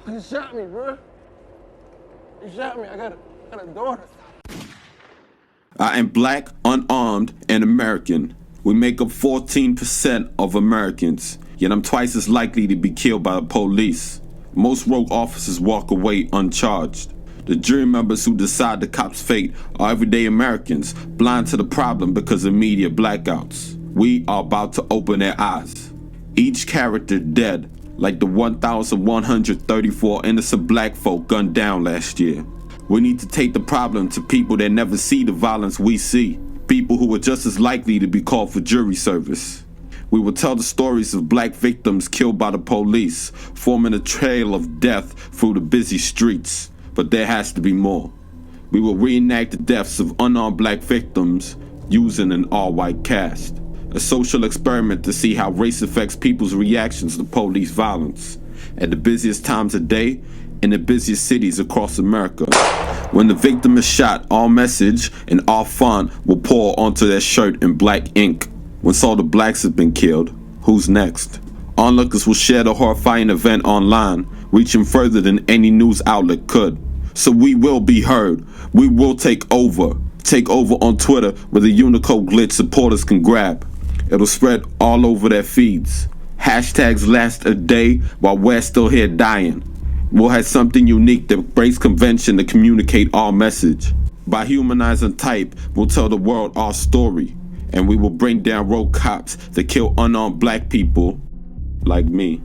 You fucking shot me, bro. You shot me. I got a daughter. I am black, unarmed, and American. We make up 14% of Americans, yet I'm twice as likely to be killed by the police. Most rogue officers walk away uncharged. The jury members who decide the cop's fate are everyday Americans, blind to the problem because of media blackouts. We are about to open their eyes. Each character dead, like the 1,134 innocent black folk gunned down last year. We need to take the problem to people that never see the violence we see. People who are just as likely to be called for jury service. We will tell the stories of black victims killed by the police, forming a trail of death through the busy streets. But there has to be more. We will reenact the deaths of unarmed black victims using an all-white cast. A social experiment to see how race affects people's reactions to police violence at the busiest times of day in the busiest cities across America. When the victim is shot, all message and all font will pour onto their shirt in black ink. Once all the blacks have been killed, who's next? Onlookers will share the horrifying event online, reaching further than any news outlet could. So we will be heard. We will take over. Take over on Twitter, where the Unicode glitch supporters can grab. It'll spread all over their feeds. Hashtags last a day while we're still here dying. We'll have something unique that breaks convention to communicate our message. By humanizing type, we'll tell the world our story. And we will bring down rogue cops that kill unarmed black people like me.